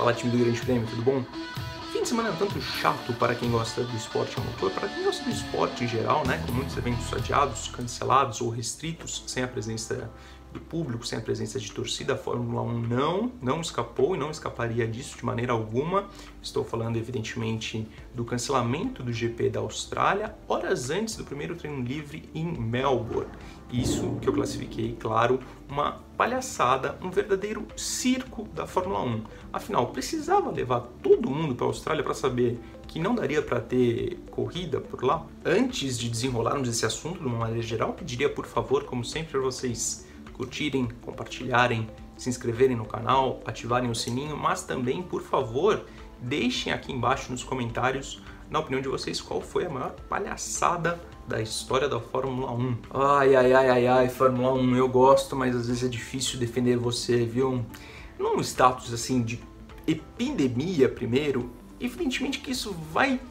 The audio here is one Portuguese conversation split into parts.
Fala, time do Grande Prêmio, tudo bom? Fim de semana é um tanto chato para quem gosta do esporte a motor, para quem gosta do esporte em geral, né, com muitos eventos adiados, cancelados ou restritos, sem a presença do público, sem a presença de torcida. A Fórmula 1 não escapou e não escaparia disso de maneira alguma. Estou falando, evidentemente, do cancelamento do GP da Austrália, horas antes do primeiro treino livre em Melbourne. Isso que eu classifiquei, claro, uma palhaçada, um verdadeiro circo da Fórmula 1. Afinal, precisava levar todo mundo para a Austrália para saber que não daria para ter corrida por lá? Antes de desenrolarmos esse assunto de uma maneira geral, pediria, por favor, como sempre, para vocês curtirem, compartilharem, se inscreverem no canal, ativarem o sininho, mas também, por favor, deixem aqui embaixo nos comentários, na opinião de vocês, qual foi a maior palhaçada da história da Fórmula 1. Ai, Fórmula 1, eu gosto, mas às vezes é difícil defender você, viu? Num status assim de epidemia primeiro, evidentemente que isso vai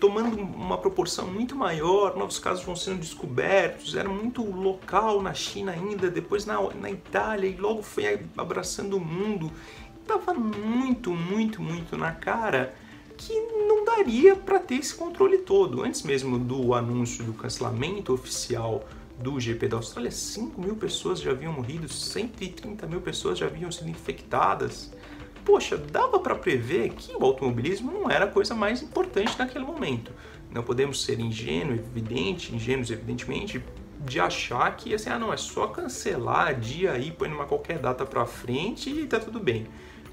tomando uma proporção muito maior, novos casos vão sendo descobertos, era muito local na China ainda, depois na Itália e logo foi abraçando o mundo. Tava muito na cara que não daria para ter esse controle todo. Antes mesmo do anúncio do cancelamento oficial do GP da Austrália, 5 mil pessoas já haviam morrido, 130 mil pessoas já haviam sido infectadas. Poxa, dava para prever que o automobilismo não era a coisa mais importante naquele momento. Não podemos ser ingênuos, evidentemente, de achar que assim, não, é só cancelar dia aí, põe numa qualquer data para frente e tá tudo bem.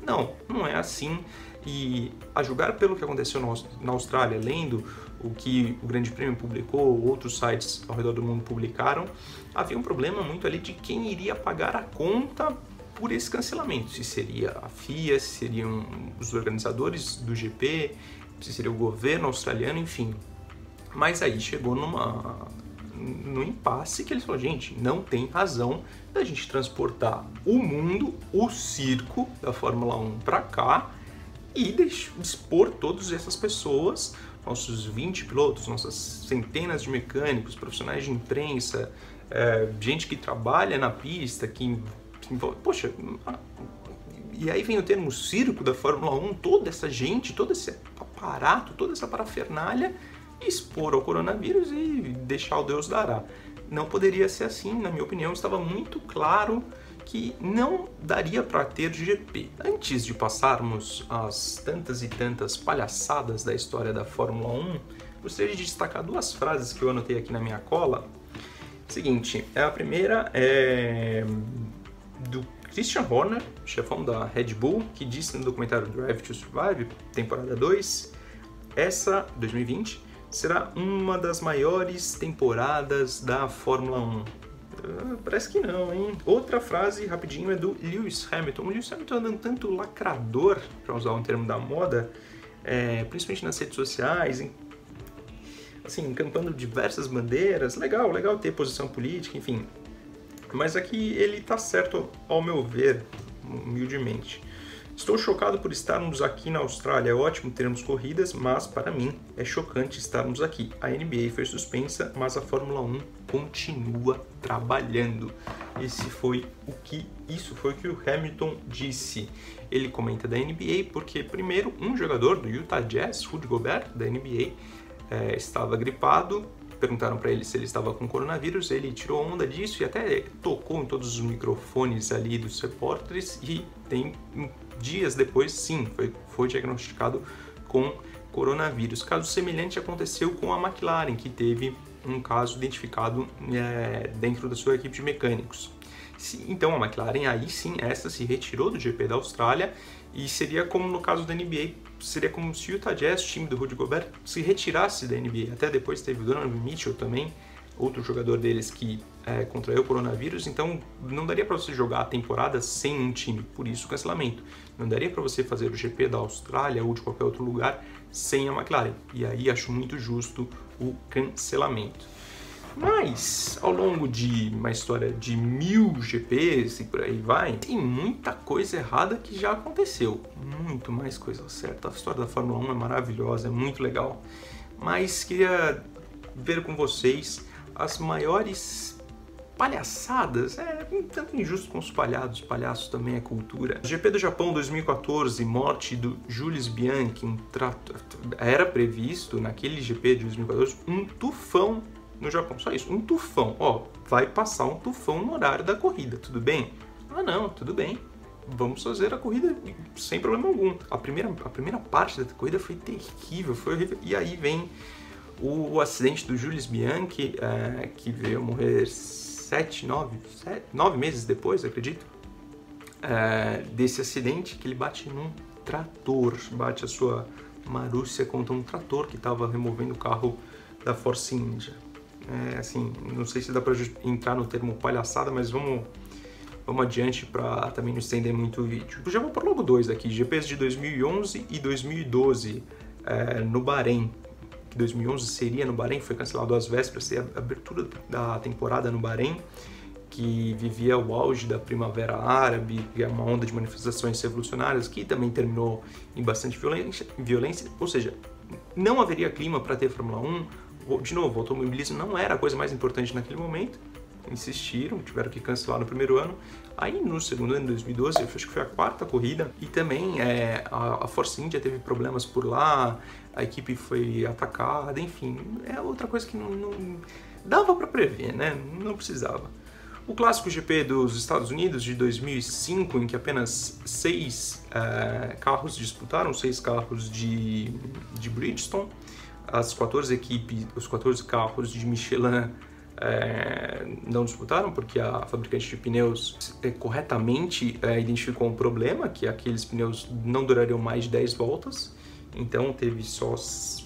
Não é assim. E a julgar pelo que aconteceu na Austrália, lendo o que o Grande Prêmio publicou, outros sites ao redor do mundo publicaram, havia um problema muito ali de quem iria pagar a conta por esse cancelamento. Se seria a FIA, se seriam os organizadores do GP, se seria o governo australiano, enfim. Mas aí chegou no impasse que eles falaram, gente, não tem razão da gente transportar o mundo, o circo da Fórmula 1 para cá e expor todas essas pessoas, nossos 20 pilotos, nossas centenas de mecânicos, profissionais de imprensa, gente que trabalha na pista, poxa, e aí vem o termo circo da Fórmula 1, toda essa gente, todo esse aparato, toda essa parafernália, expor ao coronavírus e deixar o Deus dará. Não poderia ser assim, na minha opinião, estava muito claro que não daria para ter GP. Antes de passarmos às tantas e tantas palhaçadas da história da Fórmula 1, gostaria de destacar duas frases que eu anotei aqui na minha cola. Seguinte, a primeira é do Christian Horner, chefão da Red Bull, que disse no documentário Drive to Survive, temporada 2, essa, 2020, será uma das maiores temporadas da Fórmula 1. Parece que não, hein? Outra frase, rapidinho, é do Lewis Hamilton. O Lewis Hamilton andando tanto lacrador, para usar um termo da moda, principalmente nas redes sociais, assim, encampando diversas bandeiras. Legal ter posição política, enfim. Mas aqui ele tá certo, ao meu ver, humildemente. Estou chocado por estarmos aqui na Austrália. É ótimo termos corridas, mas para mim é chocante estarmos aqui. A NBA foi suspensa, mas a Fórmula 1 continua trabalhando. Isso foi o que o Hamilton disse. Ele comenta da NBA porque, primeiro, um jogador do Utah Jazz, Rudy Gobert, da NBA, estava gripado. Perguntaram para ele se ele estava com coronavírus, ele tirou onda disso e até tocou em todos os microfones ali dos repórteres e dias depois, sim, foi diagnosticado com coronavírus. Caso semelhante aconteceu com a McLaren, que teve um caso identificado dentro da sua equipe de mecânicos. Então a McLaren, aí sim, essa se retirou do GP da Austrália e seria como no caso da NBA, seria como se o Utah Jazz, time do Rudy Gobert, se retirasse da NBA. Até depois teve o Donovan Mitchell também, outro jogador deles que contraiu o coronavírus, então não daria para você jogar a temporada sem um time, por isso o cancelamento. Não daria para você fazer o GP da Austrália ou de qualquer outro lugar sem a McLaren, e aí acho muito justo o cancelamento. Mas, ao longo de uma história de 1000 GPs e por aí vai, tem muita coisa errada que já aconteceu. Muito mais coisa certa. A história da Fórmula 1 é maravilhosa, é muito legal. Mas queria ver com vocês as maiores palhaçadas, um tanto injusto com os palhaços também é cultura. GP do Japão 2014, morte do Jules Bianchi, era previsto naquele GP de 2014 um tufão no Japão, só isso, um tufão, vai passar um tufão no horário da corrida, tudo bem? Ah não, tudo bem, vamos fazer a corrida sem problema algum. A primeira parte da corrida foi terrível, foi horrível, e aí vem o acidente do Jules Bianchi, que veio morrer 9 meses depois, acredito, desse acidente, que ele bate num trator, bate a sua Marussia contra um trator que estava removendo o carro da Force India. Assim, não sei se dá para entrar no termo palhaçada, mas vamos adiante para também não estender muito o vídeo. Eu já vou para logo 2 aqui, GPs de 2011 e 2012 no Bahrein. 2011 seria no Bahrein, foi cancelado às vésperas, seria a abertura da temporada no Bahrein, que vivia o auge da Primavera Árabe, que é uma onda de manifestações revolucionárias, que também terminou em bastante violência, ou seja, não haveria clima para ter Fórmula 1, de novo, o automobilismo não era a coisa mais importante naquele momento, insistiram, tiveram que cancelar no primeiro ano. Aí no segundo ano, em 2012, eu acho que foi a 4ª corrida, e também a Force India teve problemas por lá, a equipe foi atacada, enfim, é outra coisa que não dava para prever, né? Não precisava. O clássico GP dos Estados Unidos de 2005, em que apenas 6 carros disputaram, 6 carros de Bridgestone, os 14 carros de Michelin não disputaram, porque a fabricante de pneus corretamente identificou um problema, que aqueles pneus não durariam mais de 10 voltas, então teve só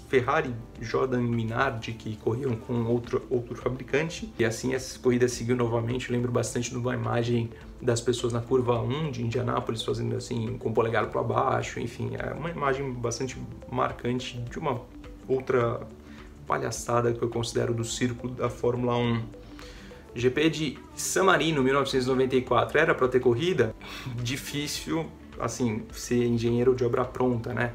Ferrari, Jordan e Minardi que corriam com outro fabricante, e assim essa corrida seguiu novamente. Eu lembro bastante de uma imagem das pessoas na curva 1 de Indianápolis fazendo assim, com o polegar para baixo, enfim, é uma imagem bastante marcante de uma outra palhaçada que eu considero do circo da Fórmula 1. GP de San Marino, 1994, era para ter corrida? Difícil, assim, ser engenheiro de obra pronta, né?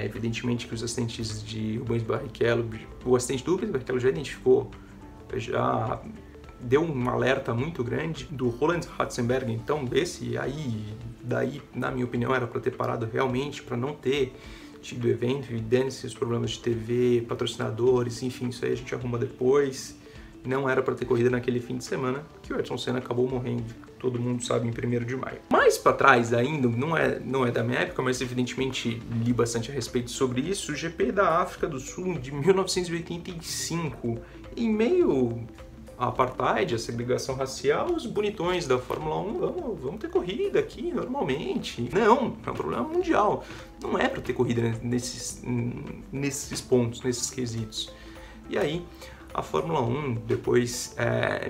Evidentemente que os acidentes de Rubens Barrichello, o acidente do Rubens Barrichello já identificou, já deu um alerta muito grande do Roland Ratzenberger, então daí, na minha opinião, era para ter parado realmente, para não ter do evento, e dane-se os problemas de TV, patrocinadores, enfim, isso aí a gente arruma depois. Não era para ter corrida naquele fim de semana, que o Ayrton Senna acabou morrendo, todo mundo sabe, em 1º de maio. Mais para trás ainda, não é da minha época, mas evidentemente li bastante a respeito sobre isso, o GP da África do Sul de 1985, em meio a apartheid, a segregação racial, os bonitões da Fórmula 1, vamos ter corrida aqui normalmente. Não, é um problema mundial. Não é para ter corrida nesses pontos, nesses quesitos. E aí, a Fórmula 1 depois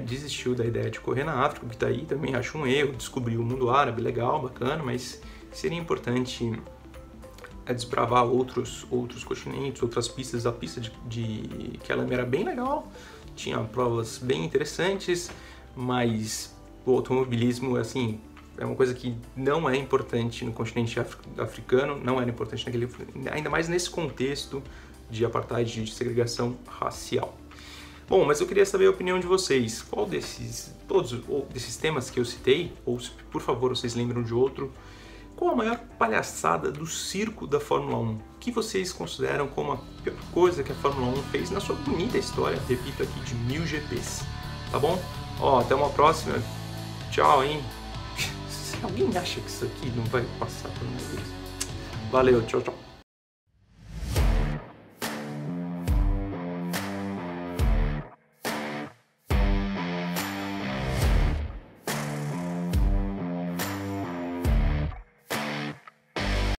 desistiu da ideia de correr na África, que daí também acho um erro, descobriu o mundo árabe, legal, bacana, mas seria importante desbravar outros continentes, outras pistas. A pista de Kellam era bem legal, tinha provas bem interessantes, mas o automobilismo, assim, é uma coisa que não é importante no continente africano, não era importante ainda mais nesse contexto de apartheid, de segregação racial. Bom, mas eu queria saber a opinião de vocês. Qual todos desses temas que eu citei, ou se por favor vocês lembram de outro, qual a maior palhaçada do circo da Fórmula 1? O que vocês consideram como a pior coisa que a Fórmula 1 fez na sua bonita história, repito aqui, de 1000 GPs? Tá bom? Até uma próxima. Tchau, hein? Se alguém acha que isso aqui não vai passar por uma vez. Valeu, tchau, tchau.